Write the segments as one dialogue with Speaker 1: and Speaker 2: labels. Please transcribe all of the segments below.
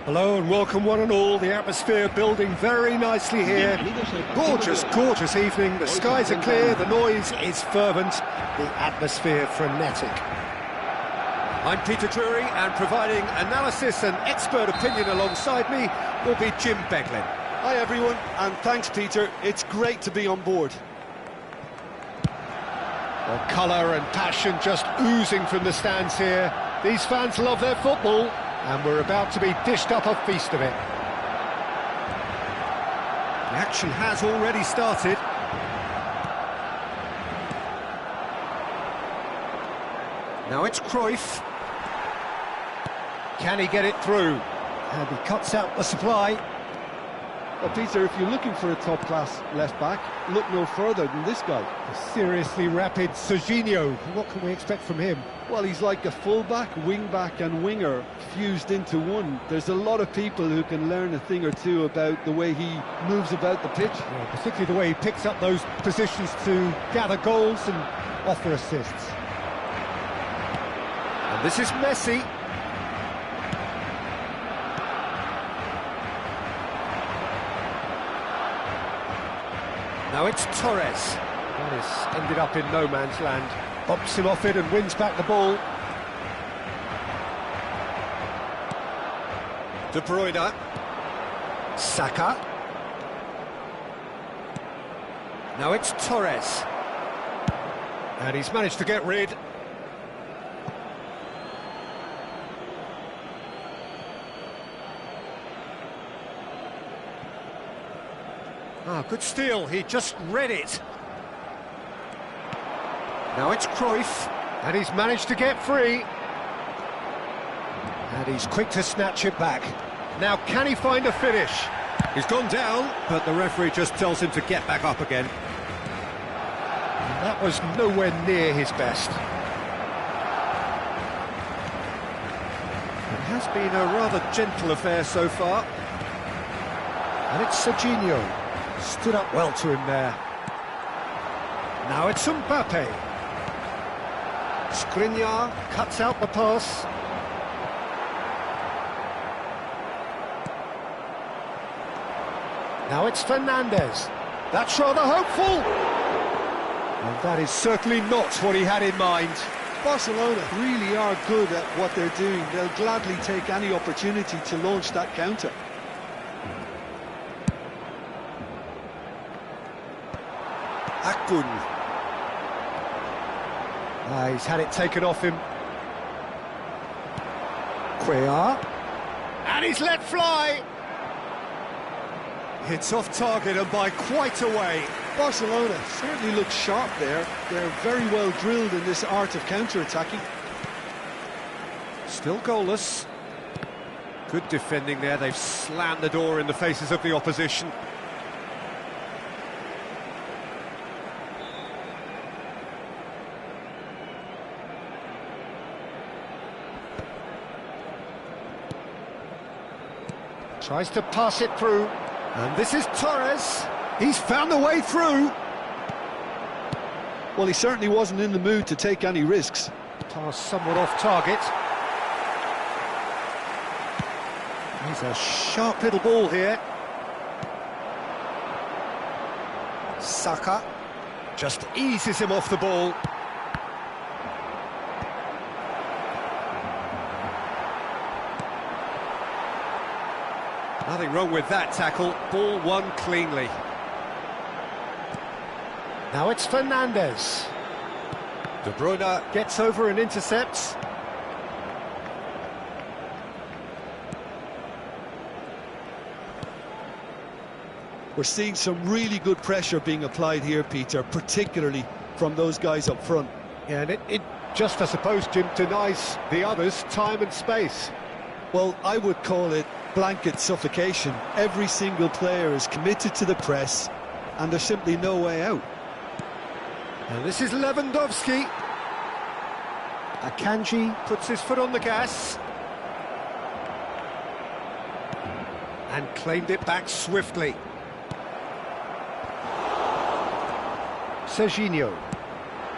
Speaker 1: Hello and welcome one and all. The atmosphere building very nicely here. Gorgeous, gorgeous evening. The skies are clear, the noise is fervent, the atmosphere frenetic. I'm Peter Drury, and providing analysis and expert opinion alongside me will be Jim Beglin.
Speaker 2: Hi everyone, and thanks Peter. It's great to be on board.
Speaker 1: Well, colour and passion just oozing from the stands here. These fans love their football, and we're about to be dished up a feast of it. The action has already started. Now it's Cruyff. Can he get it through? And he cuts out the supply.
Speaker 2: Well, Peter, if you're looking for a top-class left-back, look no further than this guy.
Speaker 1: A seriously rapid Serginho. What can we expect from him?
Speaker 2: Well, he's like a full-back, wing-back and winger fused into one. There's a lot of people who can learn a thing or two about the way he moves about the pitch.
Speaker 1: Yeah, particularly the way he picks up those positions to gather goals and offer assists. And this is Messi. Now it's Torres. Torres ended up in no man's land. Bumps him off it and wins back the ball. De Bruyne. Saka. Now it's Torres. And he's managed to get rid. Ah, good steal, he just read it. Now it's Cruyff, and he's managed to get free. And he's quick to snatch it back. Now can he find a finish? He's gone down, but the referee just tells him to get back up again. And that was nowhere near his best. It has been a rather gentle affair so far. And it's Serginho. Stood up well to him there. Now it's Mbappe. Skriniar cuts out the pass. Now it's Fernandes. That's rather hopeful. And that is certainly not what he had in mind.
Speaker 2: Barcelona really are good at what they're doing. They'll gladly take any opportunity to launch that counter.
Speaker 1: Akun. He's had it taken off him. Cuellar. And he's let fly. It's off target and by quite a way.
Speaker 2: Barcelona certainly look sharp there. They're very well drilled in this art of counter-attacking.
Speaker 1: Still goalless. Good defending there. They've slammed the door in the faces of the opposition. Tries to pass it through, and this is Torres. He's found a way through.
Speaker 2: Well, he certainly wasn't in the mood to take any risks.
Speaker 1: Pass somewhat off target. He's a sharp little ball here. Saka just eases him off the ball. Nothing wrong with that tackle, ball won cleanly. Now it's Fernandes. De Bruyne gets over and intercepts.
Speaker 2: We're seeing some really good pressure being applied here, Peter, particularly from those guys up front.
Speaker 1: Yeah, and it just, I suppose, Jim, denies the others time and space.
Speaker 2: Well, I would call it blanket suffocation. Every single player is committed to the press, and there's simply no way out.
Speaker 1: And this is Lewandowski. Akanji puts his foot on the gas. And claimed it back swiftly. Serginho.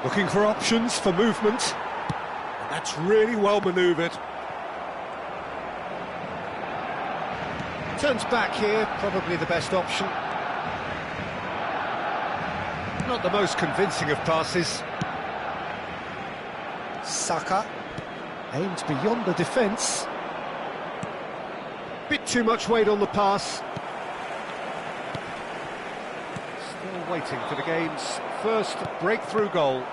Speaker 1: Looking for options for movement. And that's really well manoeuvred. Turns back here, probably the best option. Not the most convincing of passes. Saka aimed beyond the defence. Bit too much weight on the pass. Still waiting for the game's first breakthrough goal.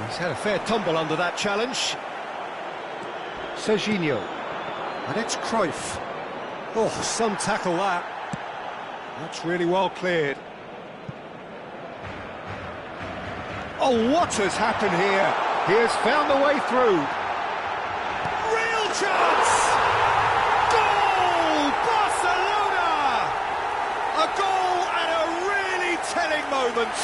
Speaker 1: He's had a fair tumble under that challenge. Serginho. And it's Cruyff. Oh, some tackle that. That's really well cleared. Oh, what has happened here? He has found the way through. Real chance! Goal! Barcelona! A goal at a really telling moment.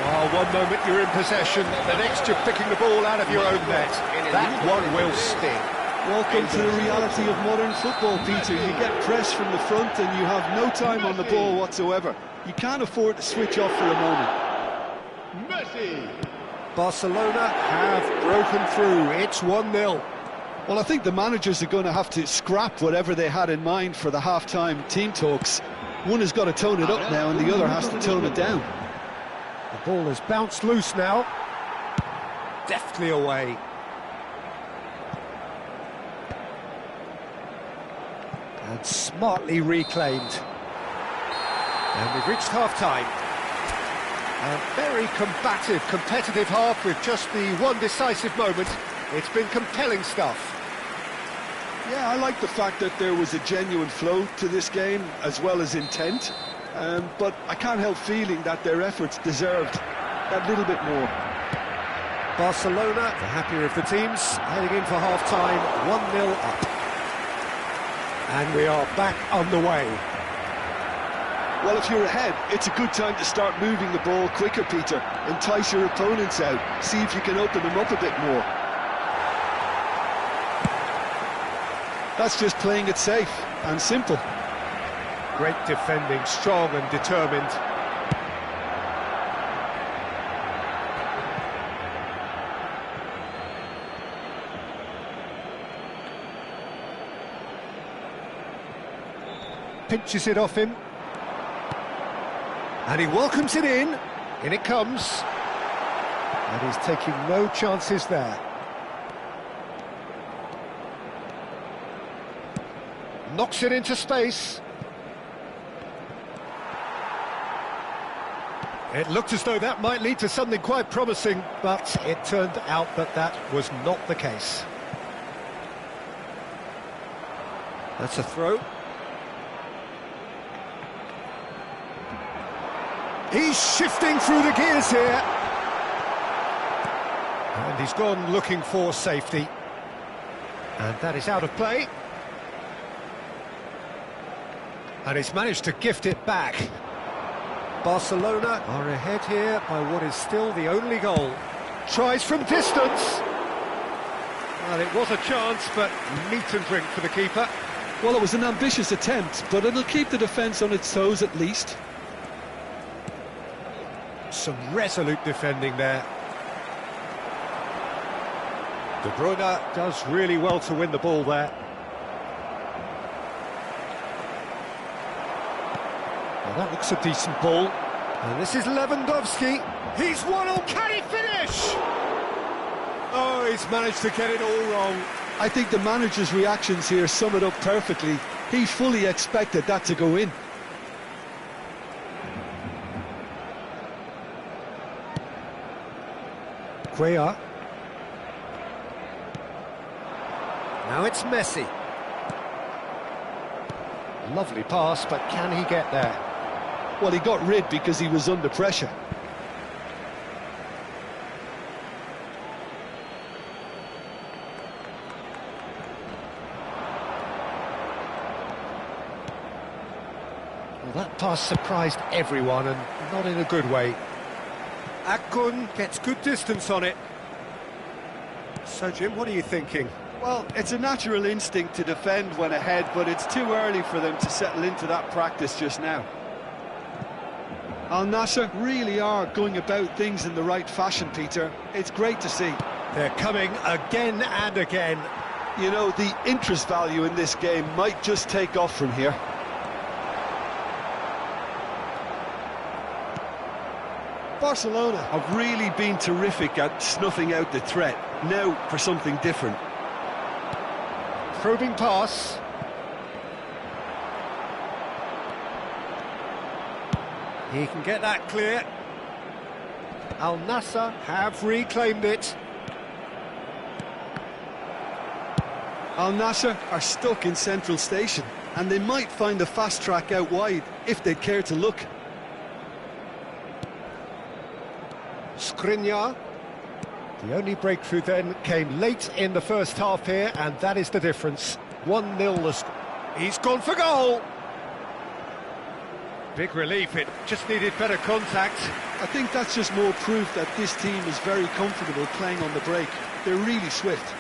Speaker 1: Oh, one moment you're in possession, the next you're picking the ball out of your own net. That one will sting.
Speaker 2: Welcome to the reality of modern football, Peter. You get pressed from the front and you have no time on the ball whatsoever. You can't afford to switch off for a moment.
Speaker 1: Messi. Barcelona have broken through. It's 1-0.
Speaker 2: Well, I think the managers are going to have to scrap whatever they had in mind for the half-time team talks. One has got to tone it up now and the other has to tone it down.
Speaker 1: The ball has bounced loose now. Deftly away. And smartly reclaimed. And we've reached half-time. A very combative, competitive half with just the one decisive moment. It's been compelling stuff.
Speaker 2: Yeah, I like the fact that there was a genuine flow to this game as well as intent. But I can't help feeling that their efforts deserved that little bit more.
Speaker 1: Barcelona, the happier of the teams, heading in for half-time, 1-0 up. And we are back underway.
Speaker 2: Well, if you're ahead, it's a good time to start moving the ball quicker, Peter. Entice your opponents out, see if you can open them up a bit more. That's just playing it safe and simple.
Speaker 1: Great defending, strong and determined. Pinches it off him. And he welcomes it in. In it comes. And he's taking no chances there. Knocks it into space. It looked as though that might lead to something quite promising, but it turned out that that was not the case. That's a throw. He's shifting through the gears here. And he's gone looking for safety. And that is out of play. And he's managed to gift it back. Barcelona are ahead here by what is still the only goal. Tries from distance. Well, it was a chance, but meat and drink for the keeper.
Speaker 2: Well, it was an ambitious attempt, but it'll keep the defence on its toes at least.
Speaker 1: Some resolute defending there. De Bruyne does really well to win the ball there. Well, that looks a decent ball. And this is Lewandowski. He's 1-0. Can he finish? Oh, he's managed to get it all wrong.
Speaker 2: I think the manager's reactions here sum it up perfectly. He fully expected that to go in.
Speaker 1: Cuellar. Now it's Messi. Lovely pass, but can he get there?
Speaker 2: Well, he got rid because he was under pressure.
Speaker 1: Well, that pass surprised everyone, and not in a good way. Akun gets good distance on it. So, Jim, what are you thinking?
Speaker 2: Well, it's a natural instinct to defend when ahead, but it's too early for them to settle into that practice just now. Al Nassr really are going about things in the right fashion, Peter. It's great to see.
Speaker 1: They're coming again and again.
Speaker 2: You know, the interest value in this game might just take off from here. Barcelona have really been terrific at snuffing out the threat. Now for something different.
Speaker 1: Probing pass. He can get that clear. Al Nassr have reclaimed it.
Speaker 2: Al Nassr are stuck in Central Station, and they might find a fast track out wide if they'd care to look.
Speaker 1: Skriniar. The only breakthrough then came late in the first half here, and that is the difference. 1-0 the score. He's gone for goal! Big relief, it just needed better contact.
Speaker 2: I think that's just more proof that this team is very comfortable playing on the break. They're really swift.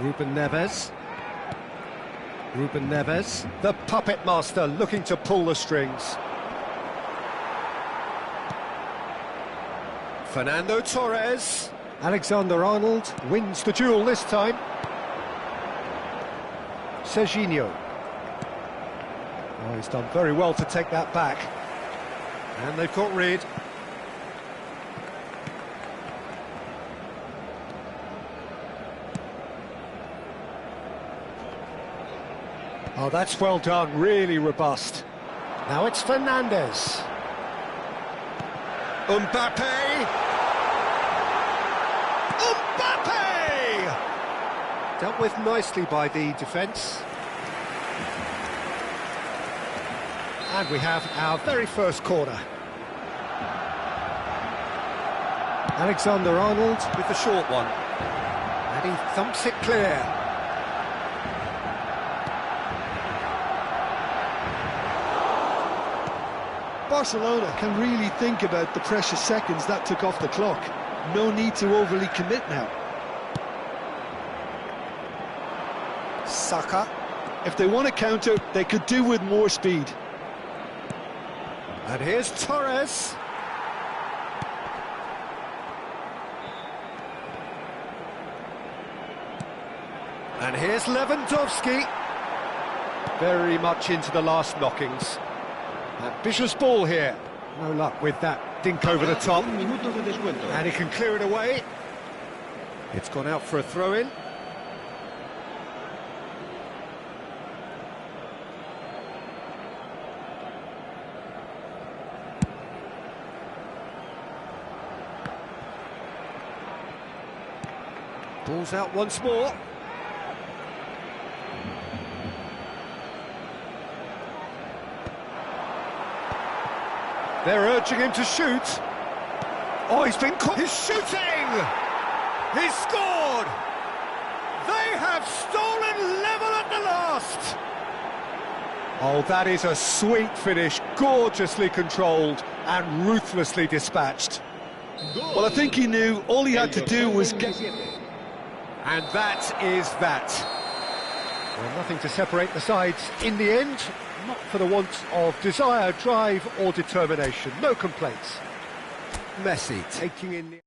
Speaker 1: Ruben Neves. Ruben Neves, the puppet master, looking to pull the strings. Fernando Torres. Alexander-Arnold wins the duel this time. Serginho. Oh, he's done very well to take that back. And they've got rid. Oh, that's well done, really robust. Now it's Fernandes. Mbappe! Mbappe! Dealt with nicely by the defence. And we have our very first corner. Alexander-Arnold with the short one. And he thumps it clear.
Speaker 2: Barcelona can really think about the precious seconds that took off the clock. No need to overly commit now.
Speaker 1: Saka.
Speaker 2: If they want to counter, they could do with more speed.
Speaker 1: And here's Torres. And here's Lewandowski. Very much into the last knockings. Ambitious ball here. No luck with that dink over the top. And he can clear it away. It's gone out for a throw-in. Ball's out once more. They're urging him to shoot. Oh, he's been caught. He's shooting! He's scored! They have stolen level at the last! Oh, that is a sweet finish, gorgeously controlled and ruthlessly dispatched.
Speaker 2: Well, I think he knew all he had to do was get...
Speaker 1: And that is that. Well, nothing to separate the sides in the end, not for the want of desire, drive or determination. No complaints. Messi taking in the...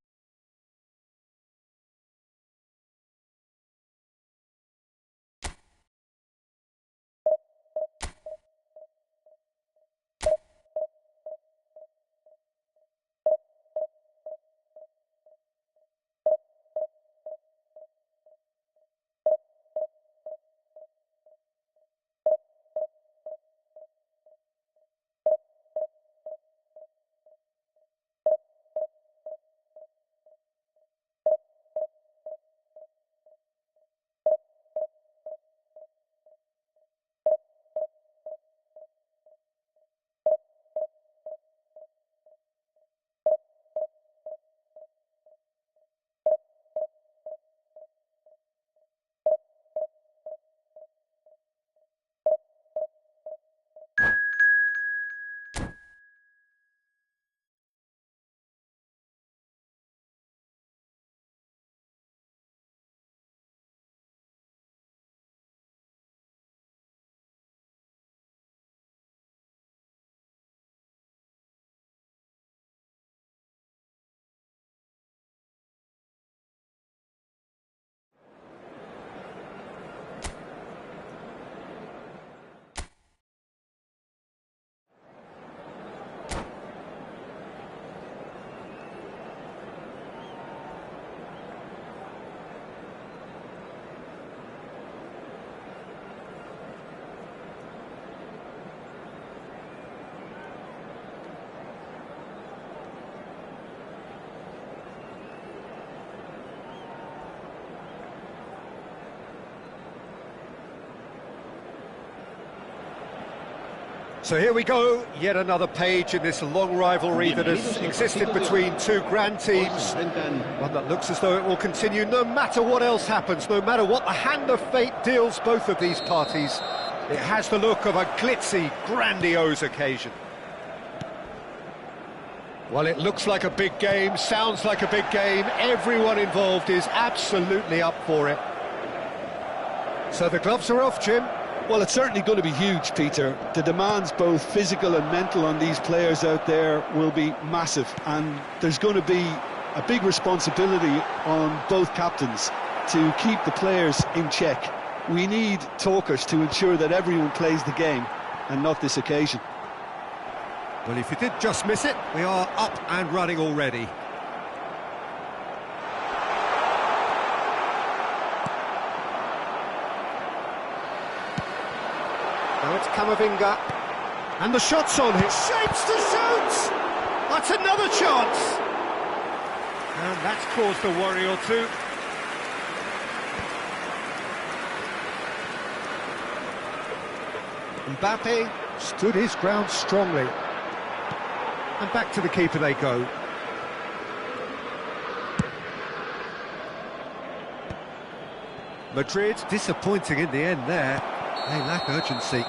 Speaker 1: So here we go, yet another page in this long rivalry that has existed between two grand teams. One that looks as though it will continue no matter what else happens, no matter what the hand of fate deals both of these parties. It has the look of a glitzy, grandiose occasion. Well, it looks like a big game, sounds like a big game. Everyone involved is absolutely up for it. So the gloves are off, Jim.
Speaker 2: Well, it's certainly going to be huge, Peter. The demands, both physical and mental, on these players out there will be massive, and there's going to be a big responsibility on both captains to keep the players in check. We need talkers to ensure that everyone plays the game, and not this occasion.
Speaker 1: Well, if you did just miss it, we are up and running already. Now it's Camavinga, and the shot's on, it shapes to shoot! That's another chance! And that's caused a worry or two. Mbappe stood his ground strongly. And back to the keeper they go. Madrid disappointing in the end there. They lack urgency.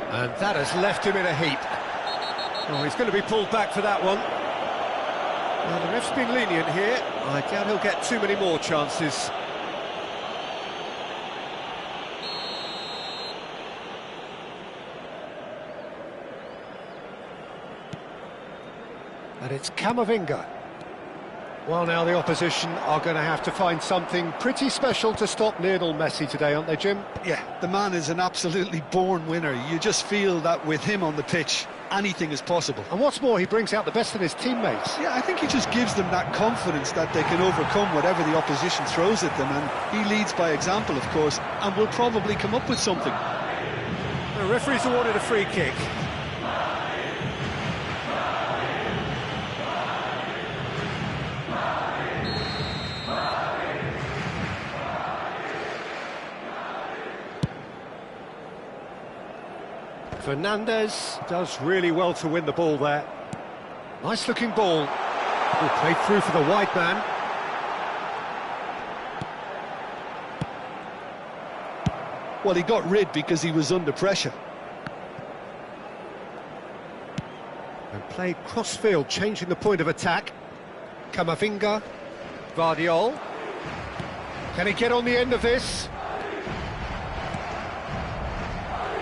Speaker 1: And that has left him in a heap. Oh, he's going to be pulled back for that one. Well, the ref's been lenient here. I doubt he'll get too many more chances. And it's Camavinga. Well, now the opposition are going to have to find something pretty special to stop Lionel Messi today, aren't they, Jim?
Speaker 2: Yeah, the man is an absolutely born winner. You just feel that with him on the pitch, anything is possible.
Speaker 1: And what's more, he brings out the best in his teammates.
Speaker 2: Yeah, I think he just gives them that confidence that they can overcome whatever the opposition throws at them, and he leads by example, of course, and will probably come up with something.
Speaker 1: The referee's awarded a free kick. Fernandez does really well to win the ball there. Nice looking ball. Played through for the wide man.
Speaker 2: Well, he got rid because he was under pressure.
Speaker 1: And played cross-field, changing the point of attack. Camavinga. Vardiol. Can he get on the end of this?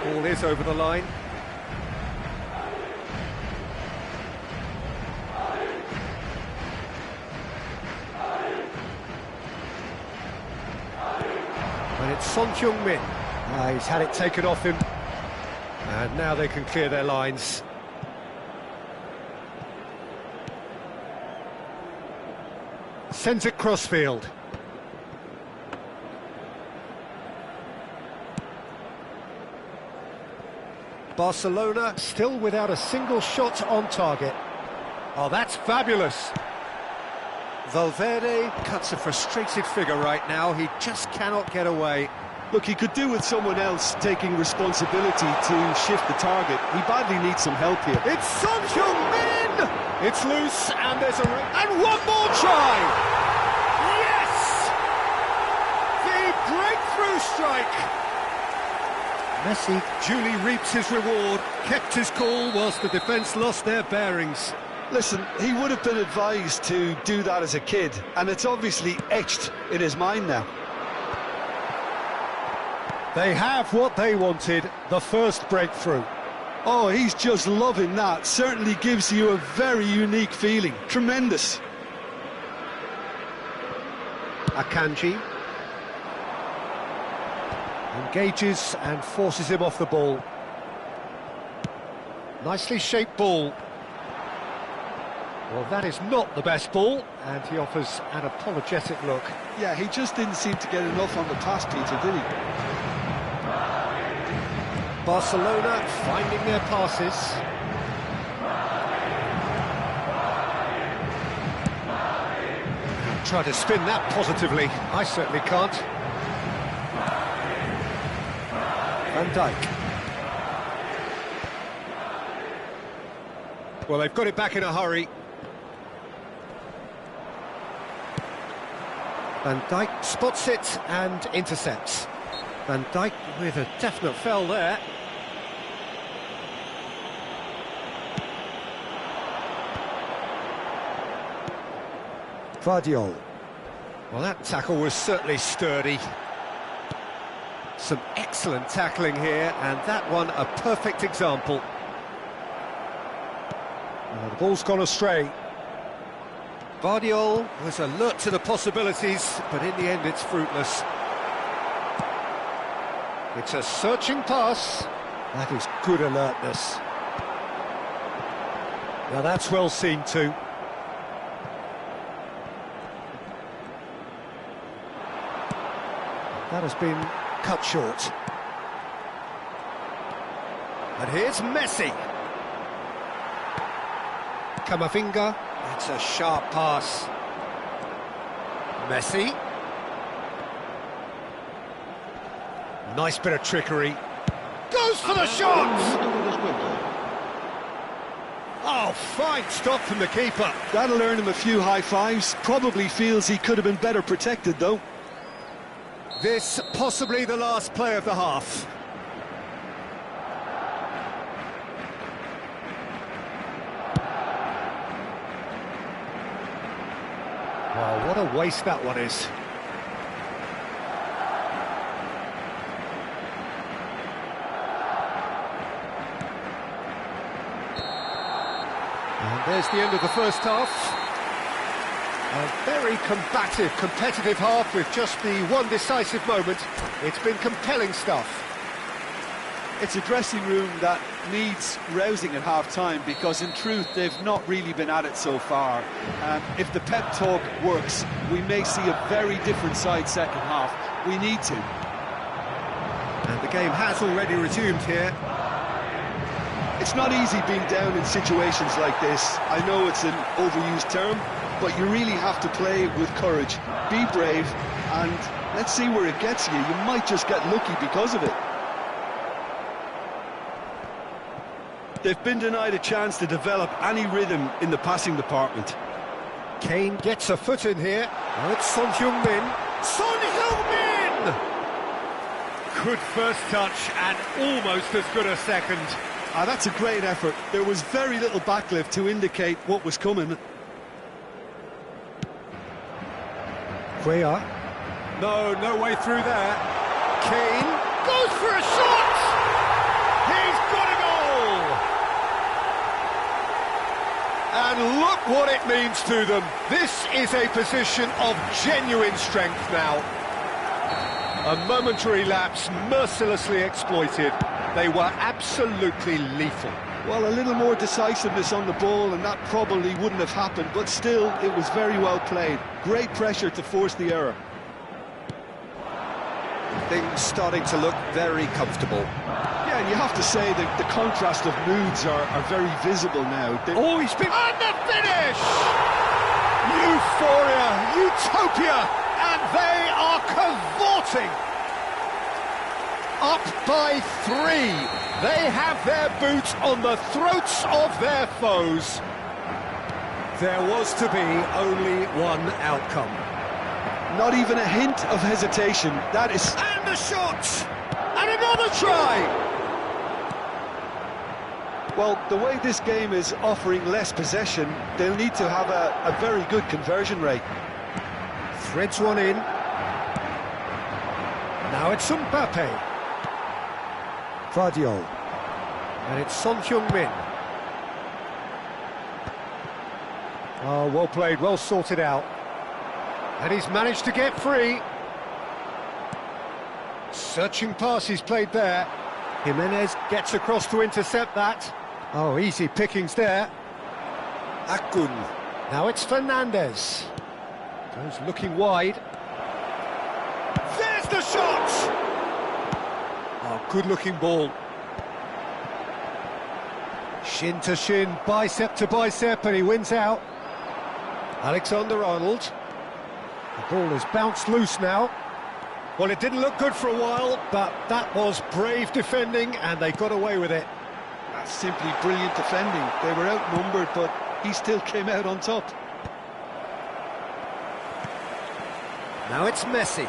Speaker 1: Ball is over the line. And it's Son Heung-min. He's had it taken off him. And now they can clear their lines. Sends it crossfield. Barcelona still without a single shot on target. Oh, that's fabulous. Valverde cuts a frustrated figure right now. He just cannot get away.
Speaker 2: Look, he could do with someone else taking responsibility to shift the target. He badly needs some help here.
Speaker 1: It's Son Heung-min! It's loose, and there's a... And one more try! Yes! The breakthrough strike! Messi duly reaps his reward, kept his cool whilst the defence lost their bearings.
Speaker 2: Listen, he would have been advised to do that as a kid, and it's obviously etched in his mind now.
Speaker 1: They have what they wanted, the first breakthrough.
Speaker 2: Oh, he's just loving that. Certainly gives you a very unique feeling. Tremendous.
Speaker 1: Akanji. Engages and forces him off the ball. Nicely shaped ball. Well, that is not the best ball, and he offers an apologetic look.
Speaker 2: Yeah, he just didn't seem to get enough on the pass, Peter, did he?
Speaker 1: Barcelona finding their passes. Try to spin that positively. I certainly can't. Van Dijk. Well, they've got it back in a hurry. Van Dijk spots it and intercepts. Van Dijk with a definite foul there. Guardiola. Well, that tackle was certainly sturdy. Some excellent tackling here, and that one a perfect example. Well, the ball's gone astray. Guardiola was alert to the possibilities, but in the end it's fruitless. It's a searching pass. That is good alertness. Now that's well seen too. That has been cut short. And here's Messi. Camavinga. It's a sharp pass. Messi. Nice bit of trickery. Goes for the shot! Oh, fine stop from the keeper.
Speaker 2: That'll earn him a few high fives. Probably feels he could have been better protected, though.
Speaker 1: This possibly the last play of the half. Wow, what a waste that one is. And there's the end of the first half. A very combative, competitive half with just the one decisive moment. It's been compelling stuff.
Speaker 2: It's a dressing room that needs rousing at half-time because, in truth, they've not really been at it so far. If the pep talk works, we may see a very different side second half. We need to.
Speaker 1: And the game has already resumed here.
Speaker 2: It's not easy being down in situations like this. I know it's an overused term, but you really have to play with courage. Be brave, and let's see where it gets you. You might just get lucky because of it. They've been denied a chance to develop any rhythm in the passing department.
Speaker 1: Kane gets a foot in here. Oh, it's Son Heung-min. Son Heung-min! Good first touch and almost as good a second.
Speaker 2: That's a great effort. There was very little backlift to indicate what was coming.
Speaker 1: Cuellar. No way through there. Kane goes for a shot! He's got a goal! And look what it means to them. This is a position of genuine strength now. A momentary lapse mercilessly exploited. They were absolutely lethal.
Speaker 2: Well, a little more decisiveness on the ball and that probably wouldn't have happened, but still, it was very well played. Great pressure to force the error.
Speaker 1: Things starting to look very comfortable.
Speaker 2: Yeah, and you have to say that the contrast of moods are very visible now.
Speaker 1: Oh, he's been... And the finish! Euphoria, utopia, and they are cavorting. Up by 3. They have their boot on the throats of their foes. There was to be only one outcome.
Speaker 2: Not even a hint of hesitation. That is...
Speaker 1: And the shot! And another try!
Speaker 2: Well, the way this game is offering less possession, they'll need to have a very good conversion rate.
Speaker 1: Threads one in. Now it's Mbappe. Guardiola. And it's Son Heung-min. Oh, well played, well sorted out. And he's managed to get free. Searching pass he's played there. Jimenez gets across to intercept that. Oh, easy pickings there. Akun. Now it's Fernandez. Goes looking wide. There's the shot! Oh, good-looking ball. Shin to shin, bicep to bicep, and he wins out. Alexander-Arnold. The ball has bounced loose now. Well, it didn't look good for a while, but that was brave defending, and they got away with it.
Speaker 2: That's simply brilliant defending. They were outnumbered, but he still came out on top.
Speaker 1: Now it's Messi.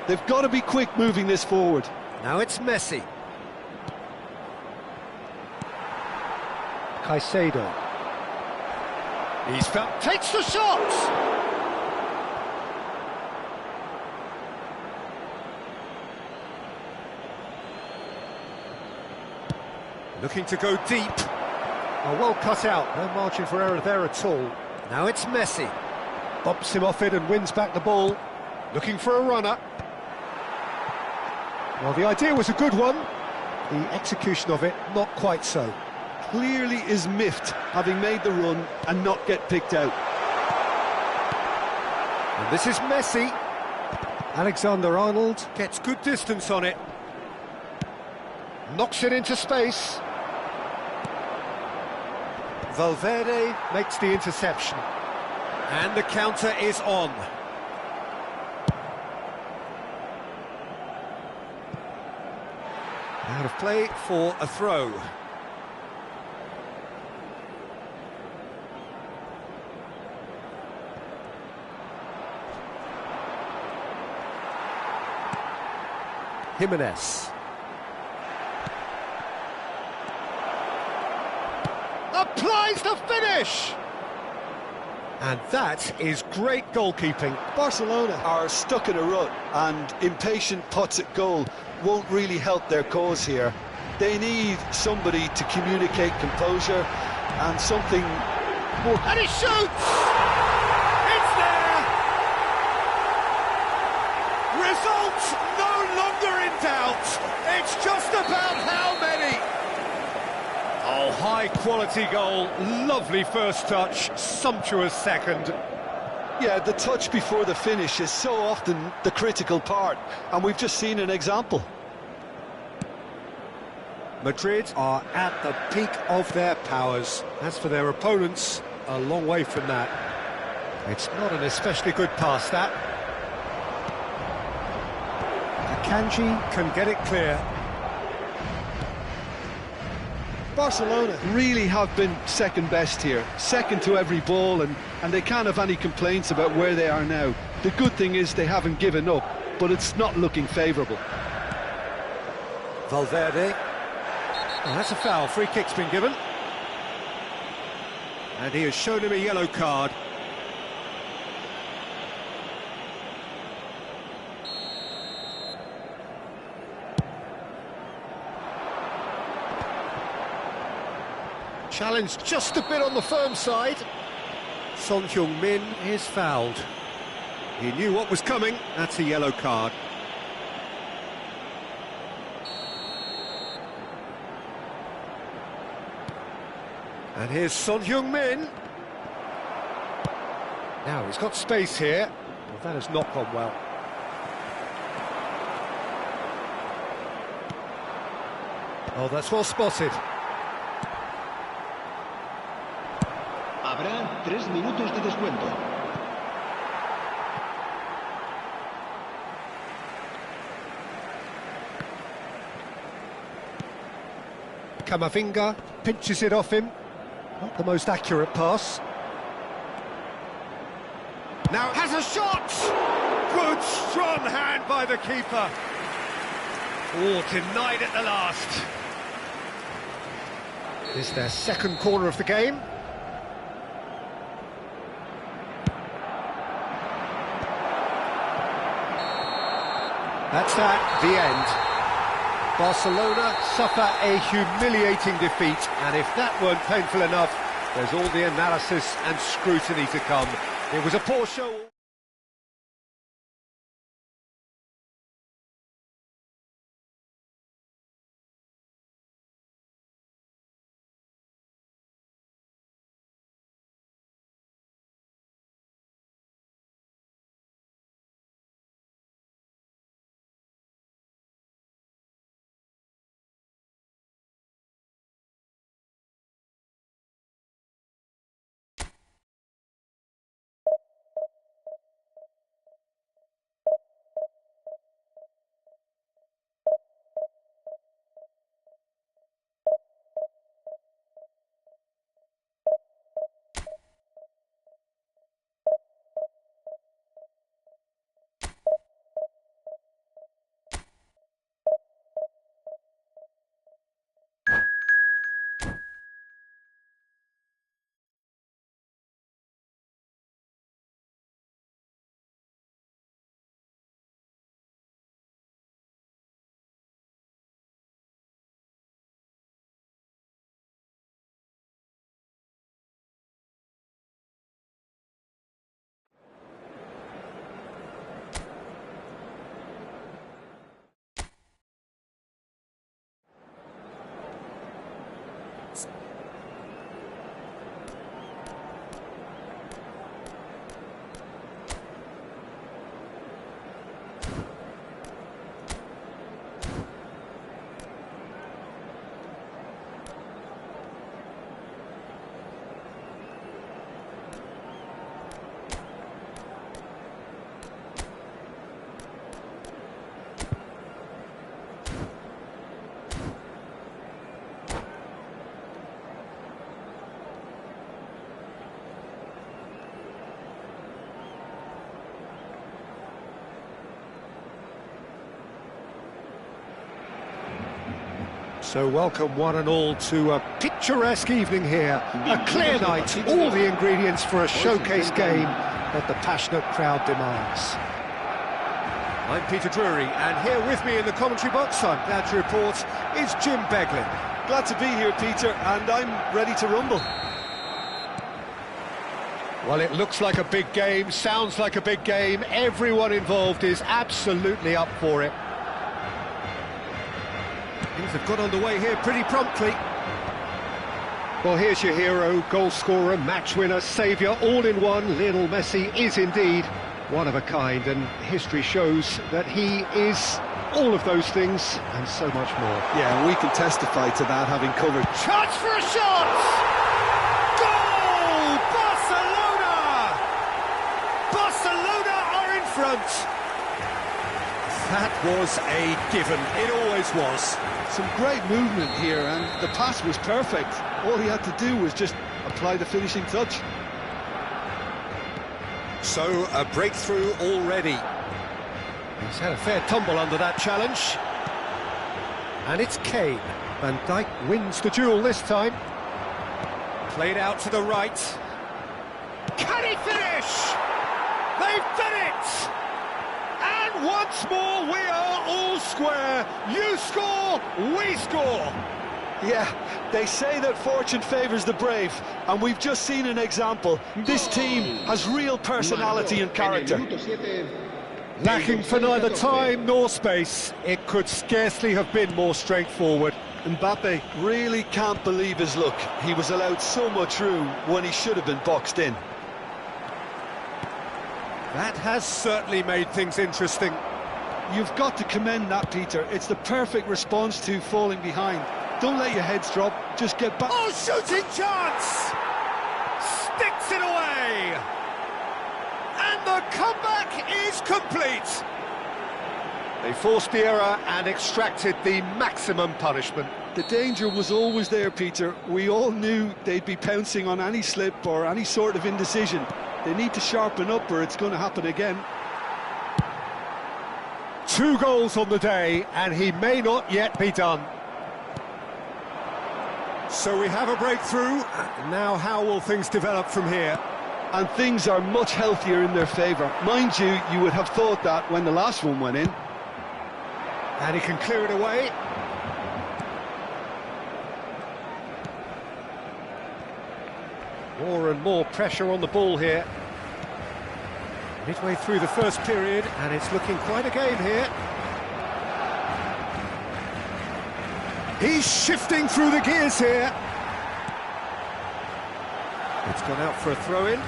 Speaker 2: They've got to be quick moving this forward.
Speaker 1: Now it's Messi. Caicedo. He's found, takes the shot! Looking to go deep. Oh, well cut out, no margin for error there at all. Now it's Messi. Bumps him off it and wins back the ball. Looking for a runner. Well, the idea was a good one. The execution of it, not quite so.
Speaker 2: Clearly is miffed, having made the run and not get picked out.
Speaker 1: And this is Messi. Alexander-Arnold gets good distance on it. Knocks it into space. Valverde makes the interception. And the counter is on. Out of play for a throw. Jimenez. Applies the finish! And that is great goalkeeping.
Speaker 2: Barcelona are stuck in a rut, and impatient pots at goal won't really help their cause here. They need somebody to communicate composure and something more...
Speaker 1: And he shoots! It's there! Result no longer in doubt. It's just about how many. Oh, high-quality goal, lovely first touch, sumptuous second.
Speaker 2: Yeah, the touch before the finish is so often the critical part, and we've just seen an example.
Speaker 1: Madrid are at the peak of their powers. As for their opponents, a long way from that. It's not an especially good pass, that. Akanji can get it clear.
Speaker 2: Barcelona really have been second best here, second to every ball, and they can't have any complaints about where they are now. The good thing is they haven't given up, but it's not looking favourable.
Speaker 1: Valverde. Oh, that's a foul. Free kick's been given. And he has shown him a yellow card. Challenged just a bit on the firm side. Son Heung-min is fouled. He knew what was coming. That's a yellow card. And here's Son Heung-min. Now he's got space here. Well, that has not gone well. Oh, that's well spotted.
Speaker 3: Habrá 3 minutos de descuento.
Speaker 1: Camavinga pinches it off him. Not the most accurate pass. Now has a shot! Good, strong hand by the keeper. Oh, denied at the last. This is their second corner of the game. That's that, the end. Barcelona suffer a humiliating defeat, and if that weren't painful enough, there's all the analysis and scrutiny to come. It was a poor show. So welcome one and all to a picturesque evening here. A clear night, all the ingredients for a showcase game that the passionate crowd demands. I'm Peter Drury, and here with me in the commentary box, I'm glad to report, is Jim Beglin.
Speaker 2: Glad to be here, Peter, and I'm ready to rumble.
Speaker 1: Well, it looks like a big game, sounds like a big game. Everyone involved is absolutely up for it. Things have got underway here pretty promptly. Well, here's your hero, goal scorer, match winner, saviour, all in one. Lionel Messi is indeed one of a kind, and history shows that he is all of those things and so much more.
Speaker 2: Yeah, we can testify to that, having covered.
Speaker 1: Chance for a shot! Goal! Barcelona! Barcelona are in front. That was a given. It always was.
Speaker 2: Some great movement here, and the pass was perfect. All he had to do was just apply the finishing touch.
Speaker 1: So, a breakthrough already. He's had a fair tumble under that challenge. And it's Kane. Van Dijk wins the duel this time. Played out to the right. Can he finish? They've done it! And once more, we are all square. You score, we score.
Speaker 2: Yeah, they say that fortune favours the brave, and we've just seen an example. This team has real personality and character.
Speaker 1: Lacking for neither time nor space, it could scarcely have been more straightforward.
Speaker 2: Mbappe really can't believe his luck. He was allowed so much room when he should have been boxed in.
Speaker 1: That has certainly made things interesting.
Speaker 2: You've got to commend that, Peter. It's the perfect response to falling behind. Don't let your heads drop, just get back.
Speaker 1: Oh, shooting chance! Sticks it away! And the comeback is complete! They forced the error and extracted the maximum punishment.
Speaker 2: The danger was always there, Peter. We all knew they'd be pouncing on any slip or any sort of indecision. They need to sharpen up or it's going to happen again.
Speaker 1: 2 goals on the day, and he may not yet be done. So we have a breakthrough. Now how will things develop from here?
Speaker 2: And things are much healthier in their favour. Mind you, you would have thought that when the last one went in.
Speaker 1: And he can clear it away. More and more pressure on the ball here. Midway through the first period, and it's looking quite a game here. He's shifting through the gears here. It's gone out for a throw-in.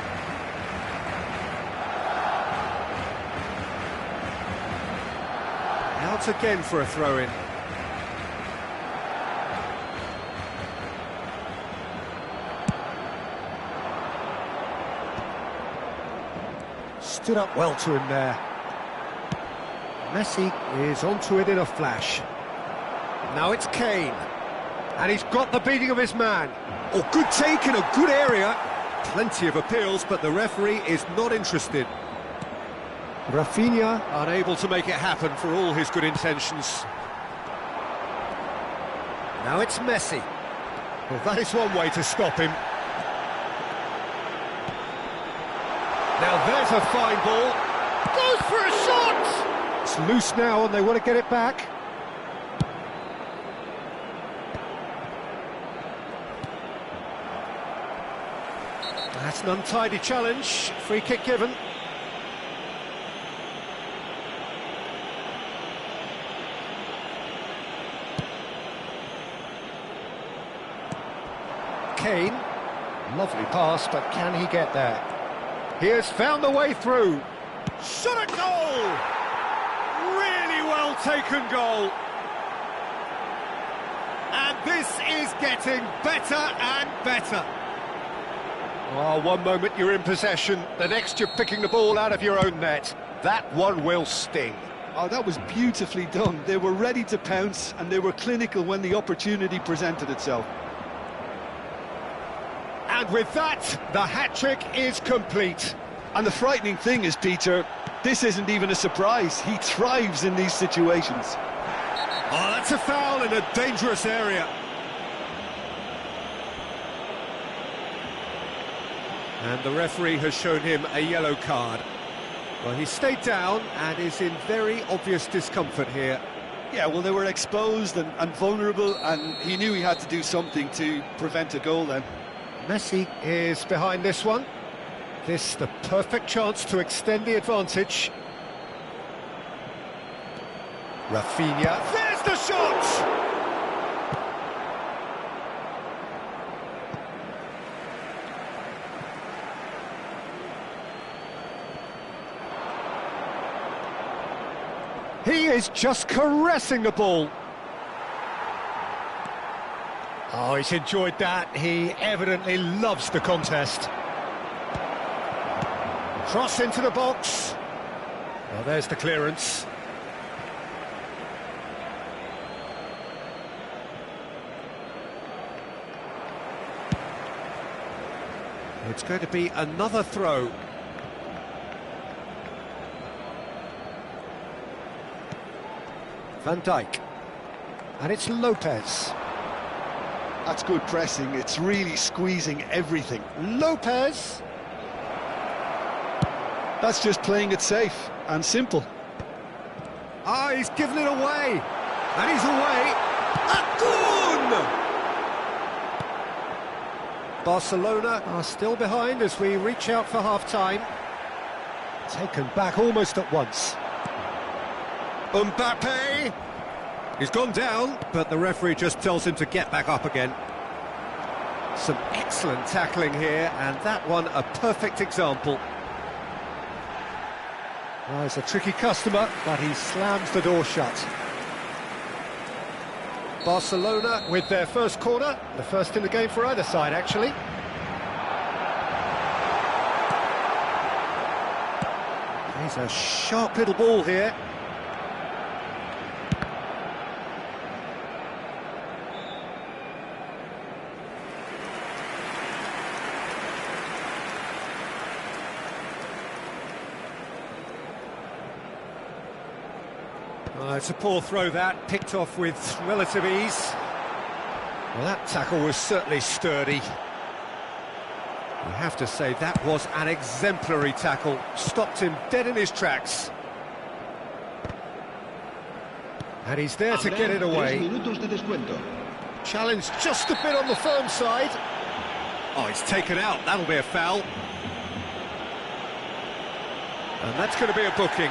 Speaker 1: Out again for a throw-in. Stood up well to him there. Messi is onto it in a flash. Now it's Kane. And he's got the beating of his man. Oh, good take in a good area. Plenty of appeals, but the referee is not interested. Rafinha unable to make it happen for all his good intentions. Now it's Messi. Well, that is one way to stop him. Now there's a fine ball. Goes for a shot! It's loose now and they want to get it back. That's an untidy challenge. Free kick given. Kane. Lovely pass, but can he get there? He has found the way through. Shot a goal! Really well taken goal. And this is getting better and better. Oh, one moment you're in possession, the next you're picking the ball out of your own net. That one will sting.
Speaker 2: Oh, that was beautifully done. They were ready to pounce and they were clinical when the opportunity presented itself.
Speaker 1: And with that, the hat-trick is complete.
Speaker 2: And the frightening thing is, Peter, this isn't even a surprise. He thrives in these situations.
Speaker 1: Oh, that's a foul in a dangerous area. And the referee has shown him a yellow card. Well, he stayed down and is in very obvious discomfort here.
Speaker 2: Yeah, well, they were exposed and vulnerable, and he knew he had to do something to prevent a goal then.
Speaker 1: Messi is behind this one. This the perfect chance to extend the advantage. Rafinha, there's the shot! He is just caressing the ball. Oh, he's enjoyed that. He evidently loves the contest. Cross into the box. Well, there's the clearance. It's going to be another throw. Van Dijk. And it's Lopez.
Speaker 2: That's good pressing. It's really squeezing everything.
Speaker 1: Lopez.
Speaker 2: That's just playing it safe and simple.
Speaker 1: Ah, he's given it away. And he's away. Akun! Barcelona are still behind as we reach out for half-time. Taken back almost at once. Mbappe! He's gone down, but the referee just tells him to get back up again. Some excellent tackling here, and that one a perfect example. Well, he's a tricky customer, but he slams the door shut. Barcelona with their first corner, the first in the game for either side, actually. He's a sharp little ball here. It's a poor throw that, picked off with relative ease. Well, that tackle was certainly sturdy. You have to say that was an exemplary tackle, stopped him dead in his tracks. And he's there to get it away. Challenge just a bit on the firm side. Oh, he's taken out, that'll be a foul. And that's going to be a booking.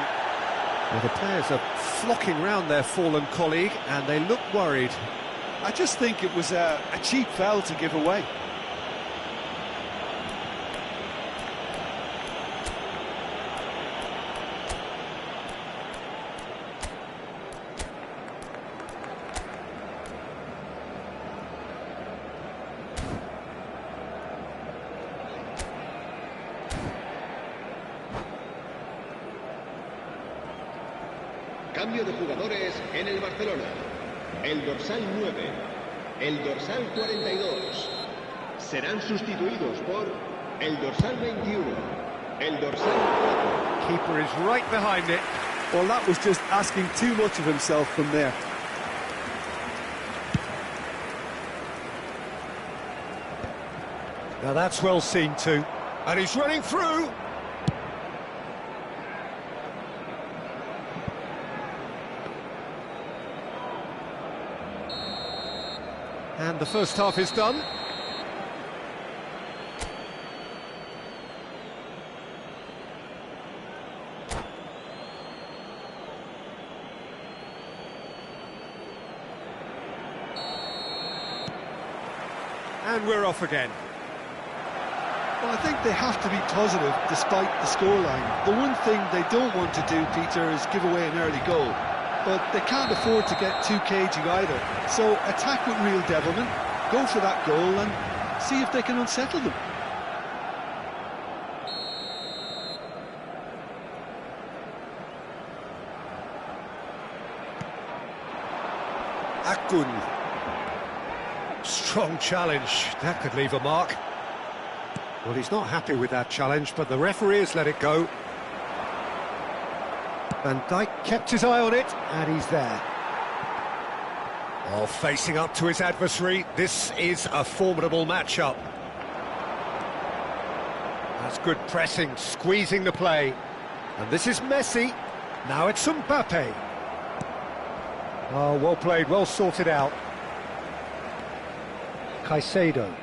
Speaker 1: Well, the players are flocking round their fallen colleague, and they look worried.
Speaker 2: I just think it was a cheap foul to give away.
Speaker 3: Cambio de jugadores en el Barcelona. El dorsal 9, el dorsal 42. Serán sustituidos por el dorsal 21, el dorsal 4.
Speaker 1: Keeper is right behind it.
Speaker 2: Well, that was just asking too much of himself from there.
Speaker 1: Now that's well seen too. And he's running through. And the first half is done. And we're off again.
Speaker 2: Well, I think they have to be positive despite the scoreline. The one thing they don't want to do, Peter, is give away an early goal. But they can't afford to get too cagey either. So attack with real devilment, go for that goal and see if they can unsettle them.
Speaker 1: Akun. Strong challenge. That could leave a mark. Well, he's not happy with that challenge, but the referee has let it go. Van Dijk kept his eye on it, and he's there. Oh, facing up to his adversary, this is a formidable matchup. That's good pressing, squeezing the play. And this is Messi. Now it's Mbappe. Oh, well played, well sorted out. Caicedo.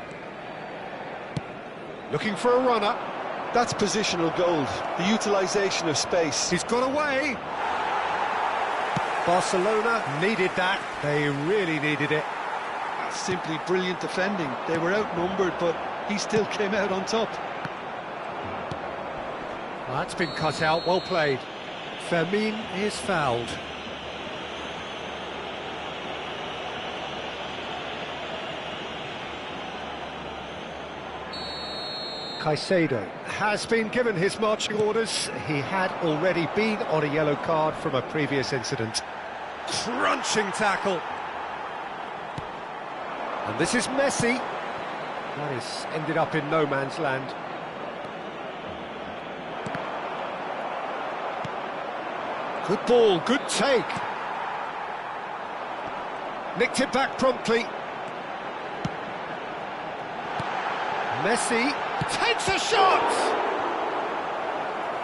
Speaker 1: Looking for a runner.
Speaker 2: That's positional gold, the utilisation of space.
Speaker 1: He's got away. Barcelona needed that. They really needed it.
Speaker 2: That's simply brilliant defending. They were outnumbered, but he still came out on top.
Speaker 1: Well, that's been cut out, well played. Fermin is fouled. Caicedo has been given his marching orders. He had already been on a yellow card from a previous incident. Crunching tackle. And this is Messi. That is ended up in no man's land. Good ball, good take. Nicked it back promptly. Messi takes a shot!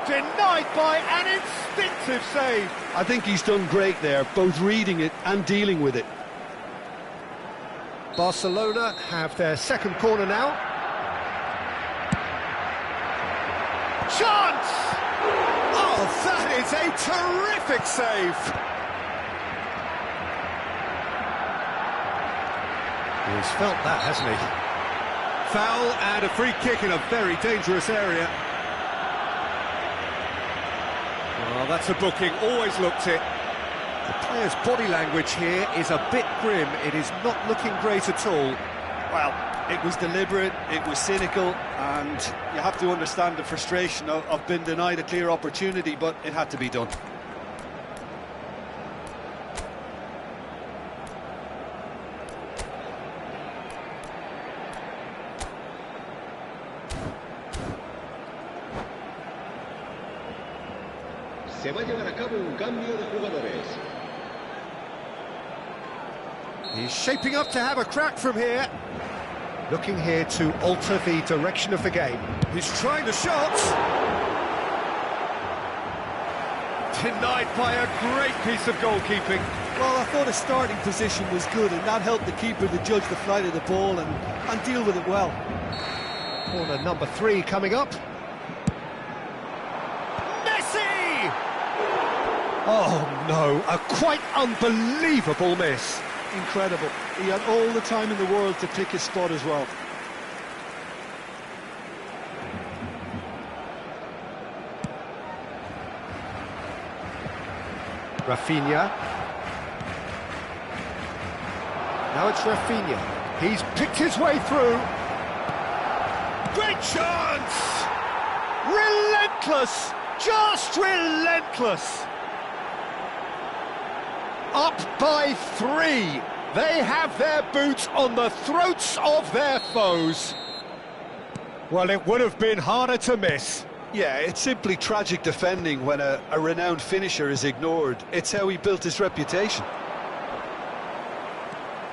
Speaker 1: Denied by an instinctive save.
Speaker 2: I think he's done great there, both reading it and dealing with it.
Speaker 1: Barcelona have their second corner now. Chance! Oh, that is a terrific save! He's felt that, hasn't he? Foul and a free kick in a very dangerous area. Well, that's a booking, always looked it. The player's body language here is a bit grim. It is not looking great at all.
Speaker 2: Well, it was deliberate, it was cynical, and you have to understand the frustration of being denied a clear opportunity, but it had to be done.
Speaker 3: Se va a llevar a cabo un cambio de jugadores.
Speaker 1: He's shaping up to have a crack from here. Looking here to alter the direction of the game. He's trying the shot. Denied by a great piece of goalkeeping.
Speaker 2: Well, I thought his starting position was good, and that helped the keeper to judge the flight of the ball and deal with it well.
Speaker 1: Corner number 3 coming up. Oh no, a quite unbelievable miss.
Speaker 2: Incredible. He had all the time in the world to pick his spot as well.
Speaker 1: Rafinha. Now it's Rafinha. He's picked his way through. Great chance! Relentless! Just relentless! Up by 3. They have their boots on the throats of their foes. Well, it would have been harder to miss.
Speaker 2: Yeah, it's simply tragic defending when a renowned finisher is ignored. It's how he built his reputation.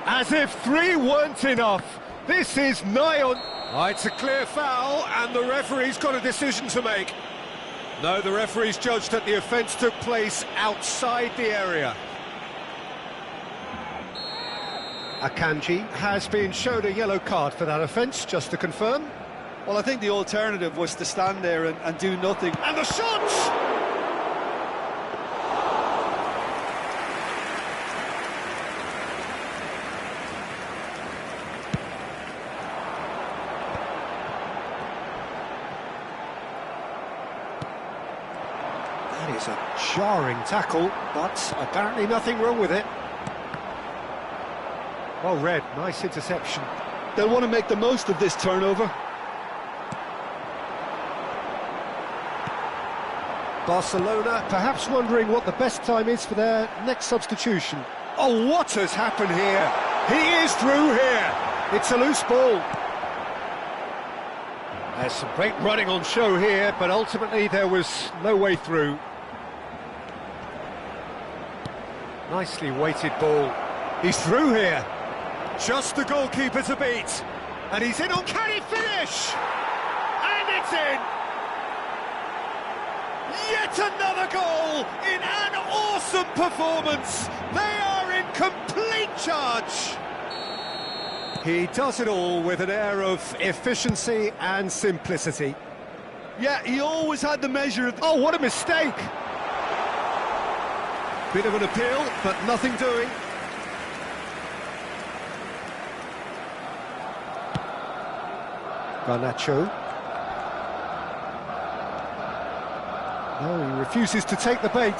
Speaker 1: As if 3 weren't enough. This is nigh on... Oh, it's a clear foul, and the referee's got a decision to make. No, the referee's judged that the offence took place outside the area. Akanji has been shown a yellow card for that offence, just to confirm.
Speaker 2: Well, I think the alternative was to stand there and do nothing.
Speaker 1: And the shot! That is a jarring tackle, but apparently nothing wrong with it. Well read, nice interception.
Speaker 2: They'll want to make the most of this turnover.
Speaker 1: Barcelona perhaps wondering what the best time is for their next substitution. Oh, what has happened here? He is through here. It's a loose ball. There's some great running on show here, but ultimately there was no way through. Nicely weighted ball. He's through here. Just the goalkeeper to beat. And he's in on, can he finish? And it's in! Yet another goal in an awesome performance. They are in complete charge. He does it all with an air of efficiency and simplicity.
Speaker 2: Yeah, he always had the measure of...
Speaker 1: Oh, what a mistake! Bit of an appeal, but nothing doing. Garnacho. No, he refuses to take the bait.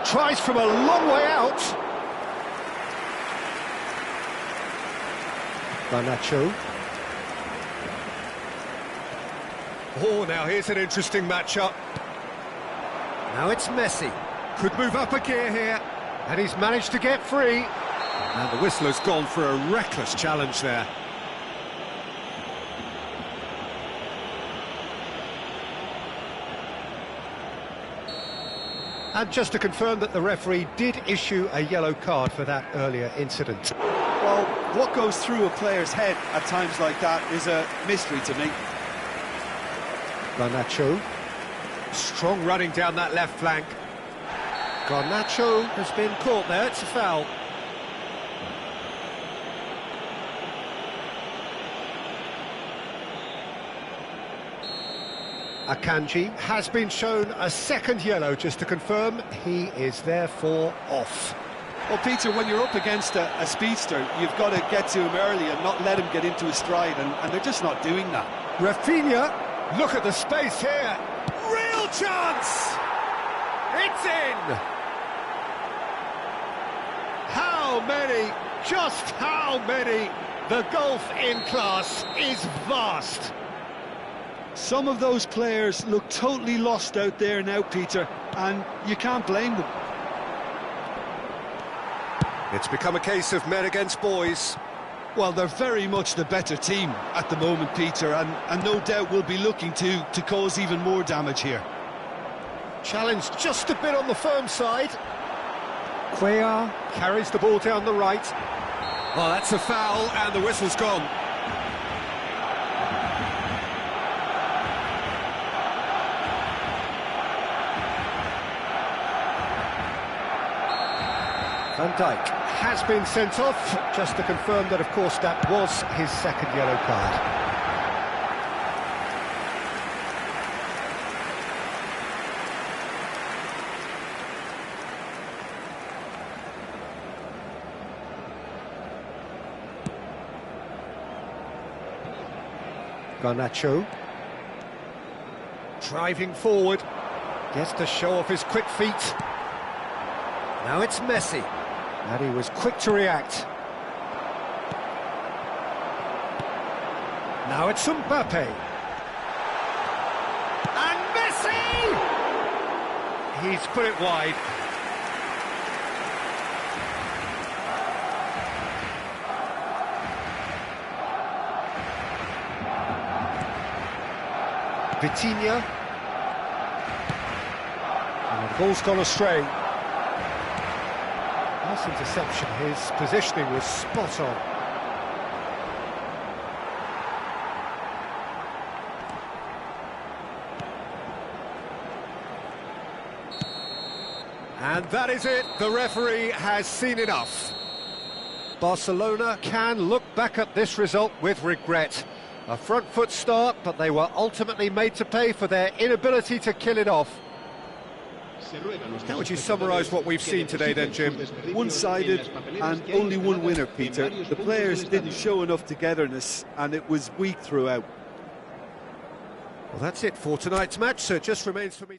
Speaker 1: Tries from a long way out. Garnacho. Oh, now here's an interesting matchup. Now it's Messi. Could move up a gear here. And he's managed to get free. And the whistler's gone for a reckless challenge there. And just to confirm that the referee did issue a yellow card for that earlier incident.
Speaker 2: Well, what goes through a player's head at times like that is a mystery to me.
Speaker 1: Garnacho. Strong running down that left flank. Garnacho has been caught there, it's a foul. Akanji has been shown a second yellow, just to confirm he is therefore off.
Speaker 2: Well, Peter, when you're up against a speedster, you've got to get to him early and not let him get into his stride, and they're just not doing that.
Speaker 1: Rafinha, look at the space here. Real chance! It's in! How many? Just how many? The gulf in class is vast.
Speaker 2: Some of those players look totally lost out there now, Peter, and you can't blame them.
Speaker 1: It's become a case of men against boys.
Speaker 2: Well, they're very much the better team at the moment, Peter, and no doubt will be looking to cause even more damage here.
Speaker 1: Challenge just a bit on the firm side. Cuellar carries the ball down the right. Oh, that's a foul, and the whistle's gone. Van Dijk has been sent off, just to confirm that, of course, that was his second yellow card. Garnacho. Driving forward. Gets to show off his quick feet. Now it's Messi. And he was quick to react. Now it's Mbappe. And Messi! He's put it wide. Vitinha. And the ball's gone astray. Nice interception, his positioning was spot on. And that is it, the referee has seen enough. Barcelona can look back at this result with regret. A front foot start, but they were ultimately made to pay for their inability to kill it off. How would you summarise what we've seen today then, Jim?
Speaker 2: One-sided and only one winner, Peter. The players didn't show enough togetherness and it was weak throughout.
Speaker 1: Well, that's it for tonight's match, so it just remains for me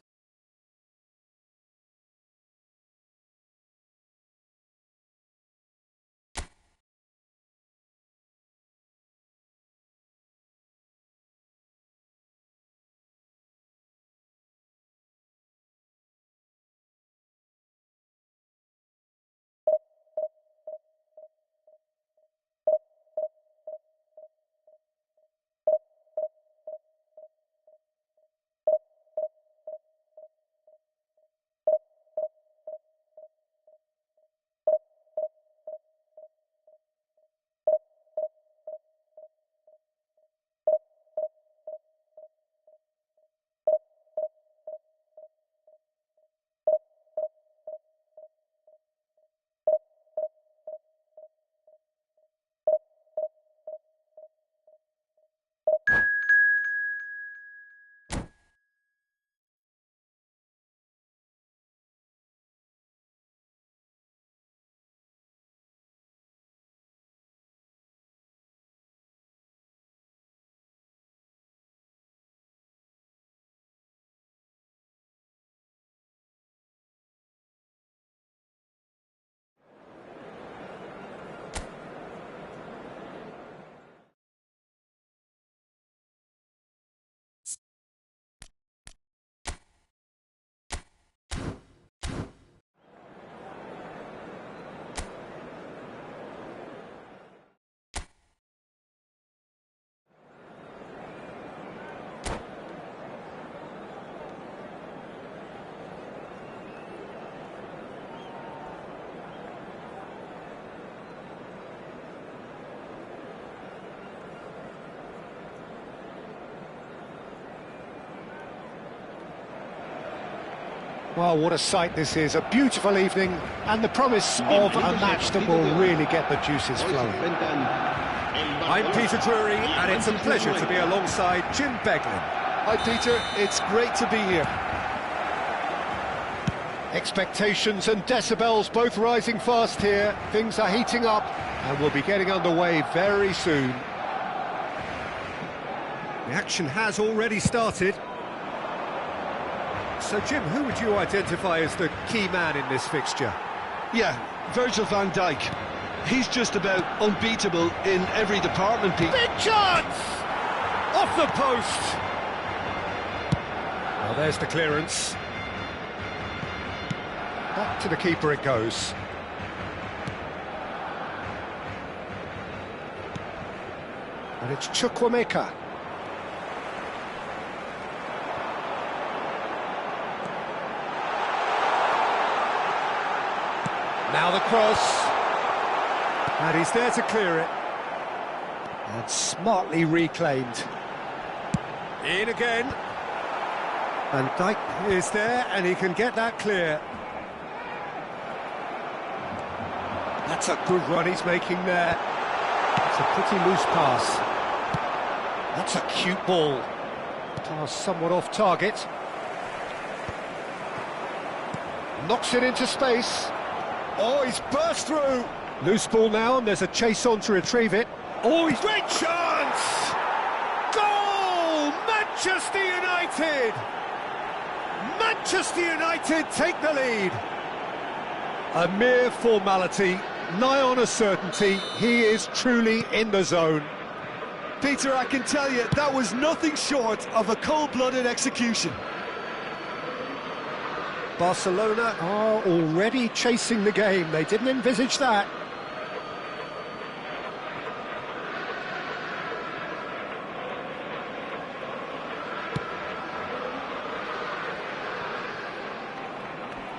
Speaker 1: Well, what a sight this is, a beautiful evening, and the promise of a match that will really get the juices flowing.
Speaker 4: I'm Peter Drury, and it's a pleasure to be alongside Jim Beglin.
Speaker 2: Hi Peter, it's great to be here.
Speaker 1: Expectations and decibels both rising fast here. Things are heating up, and we'll be getting underway very soon.
Speaker 4: The action has already started. So, Jim, who would you identify as the key man in this fixture?
Speaker 2: Yeah, Virgil van Dijk. He's just about unbeatable in every department, Pete.
Speaker 1: Big chance! Off the post!
Speaker 4: Well, there's the clearance.
Speaker 1: Back to the keeper it goes. And it's Chukwuemeka. Now the cross.
Speaker 4: And he's there to clear it.
Speaker 1: And smartly reclaimed.
Speaker 4: In again.
Speaker 1: And Dijk
Speaker 4: Is there, and he can get that clear.
Speaker 1: That's a good run he's making there. It's a pretty loose pass. That's a cute ball. Pass somewhat off target. Knocks it into space.
Speaker 4: Oh, he's burst through.
Speaker 1: Loose ball now, and there's a chase on to retrieve it.
Speaker 4: Oh, he's great chance! Goal! Manchester United! Manchester United take the lead.
Speaker 1: A mere formality, nigh on a certainty. He is truly in the zone.
Speaker 2: Peter, I can tell you, that was nothing short of a cold-blooded execution.
Speaker 1: Barcelona are already chasing the game. They didn't envisage that.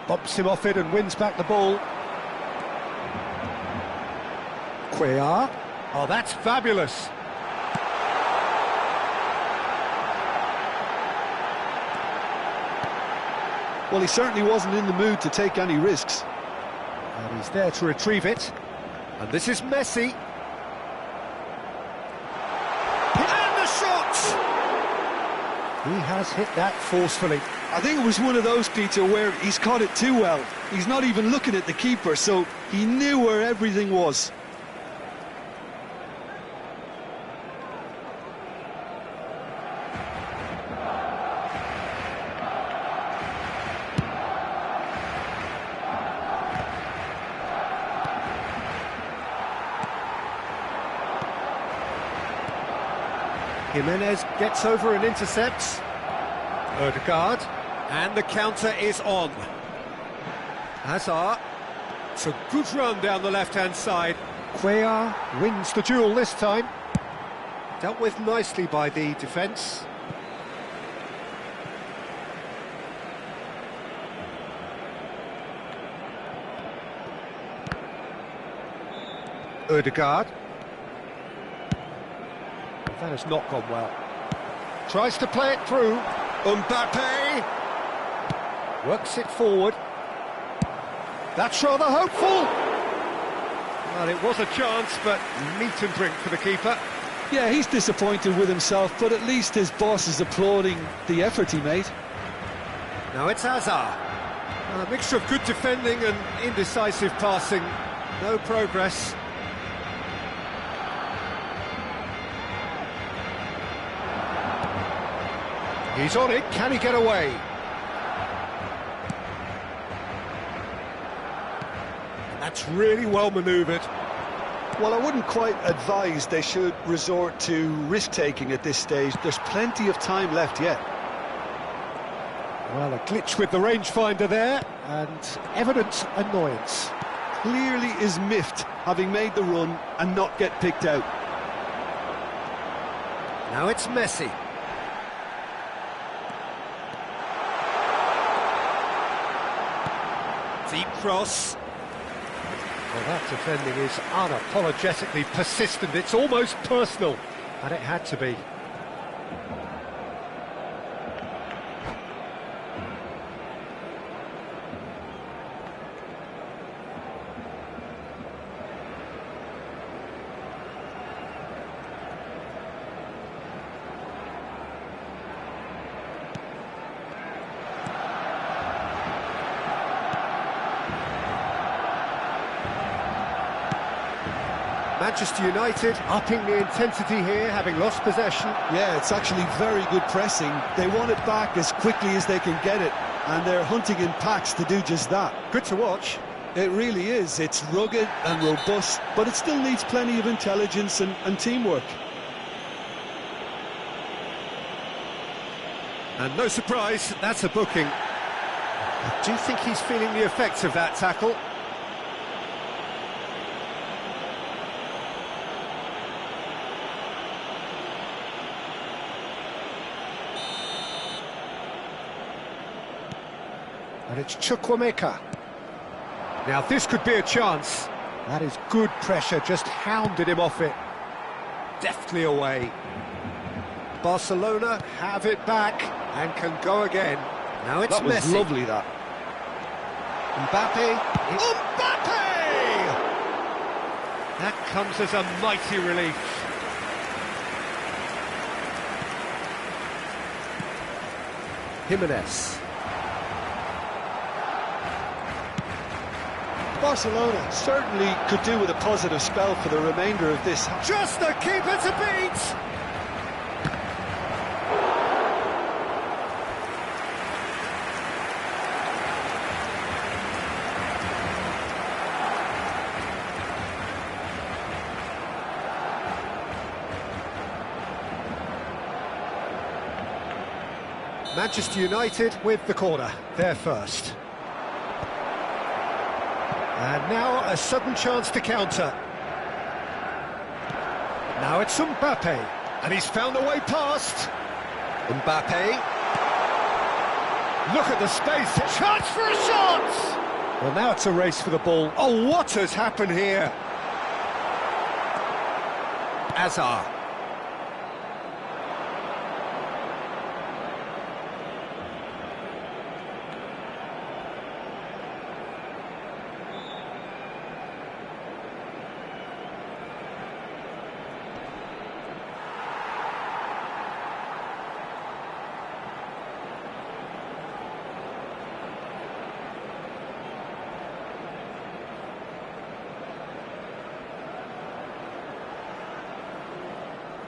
Speaker 1: Bumps him off it and wins back the ball. Cuellar. Oh, that's fabulous.
Speaker 2: Well, he certainly wasn't in the mood to take any risks.
Speaker 1: And he's there to retrieve it. And this is Messi. And the shot! He has hit that forcefully.
Speaker 2: I think it was one of those, Peter, where he's caught it too well. He's not even looking at the keeper, so he knew where everything was.
Speaker 1: Jimenez gets over and intercepts. Odegaard.
Speaker 4: And the counter is on. Hazard. It's a good run down the left-hand side.
Speaker 1: Cuellar wins the duel this time. Dealt with nicely by the defence. Odegaard. That has not gone well. Tries to play it through.
Speaker 4: Mbappe!
Speaker 1: Works it forward. That's rather hopeful.
Speaker 4: Well, it was a chance, but meat and drink for the keeper.
Speaker 2: Yeah, he's disappointed with himself, but at least his boss is applauding the effort he made.
Speaker 4: Now it's Hazard. A mixture of good defending and indecisive passing. No progress.
Speaker 1: He's on it, can he get away? That's really well manoeuvred.
Speaker 2: Well, I wouldn't quite advise they should resort to risk-taking at this stage. There's plenty of time left yet.
Speaker 1: Well, a glitch with the rangefinder there, and evident annoyance.
Speaker 2: Clearly is miffed, having made the run and not get picked out.
Speaker 4: Now it's Messi. Deep cross.
Speaker 1: Well, that defending is unapologetically persistent. It's almost personal, and it had to be. Manchester United upping the intensity here, having lost possession.
Speaker 2: Yeah, it's actually very good pressing. They want it back as quickly as they can get it, and they're hunting in packs to do just that.
Speaker 1: Good to watch.
Speaker 2: It really is. It's rugged and robust, but it still needs plenty of intelligence and teamwork.
Speaker 1: And no surprise, that's a booking. I do think he's feeling the effects of that tackle. And it's Chukwuemeka. Now this could be a chance. That is good pressure, just hounded him off it. Deftly away. Barcelona have it back and can go again. Now it's
Speaker 2: That was
Speaker 1: Messi.
Speaker 2: lovely, that.
Speaker 1: Mbappe. That comes as a mighty relief. Jimenez.
Speaker 2: Barcelona certainly could do with a positive spell for the remainder of this.
Speaker 1: Just the keeper to beat! Manchester United with the corner, they're first. And now a sudden chance to counter. Now it's Mbappe, and he's found a way past. Mbappe. Look at the space, chance for a shot! Well, now it's a race for the ball. Oh, what has happened here? Hazard.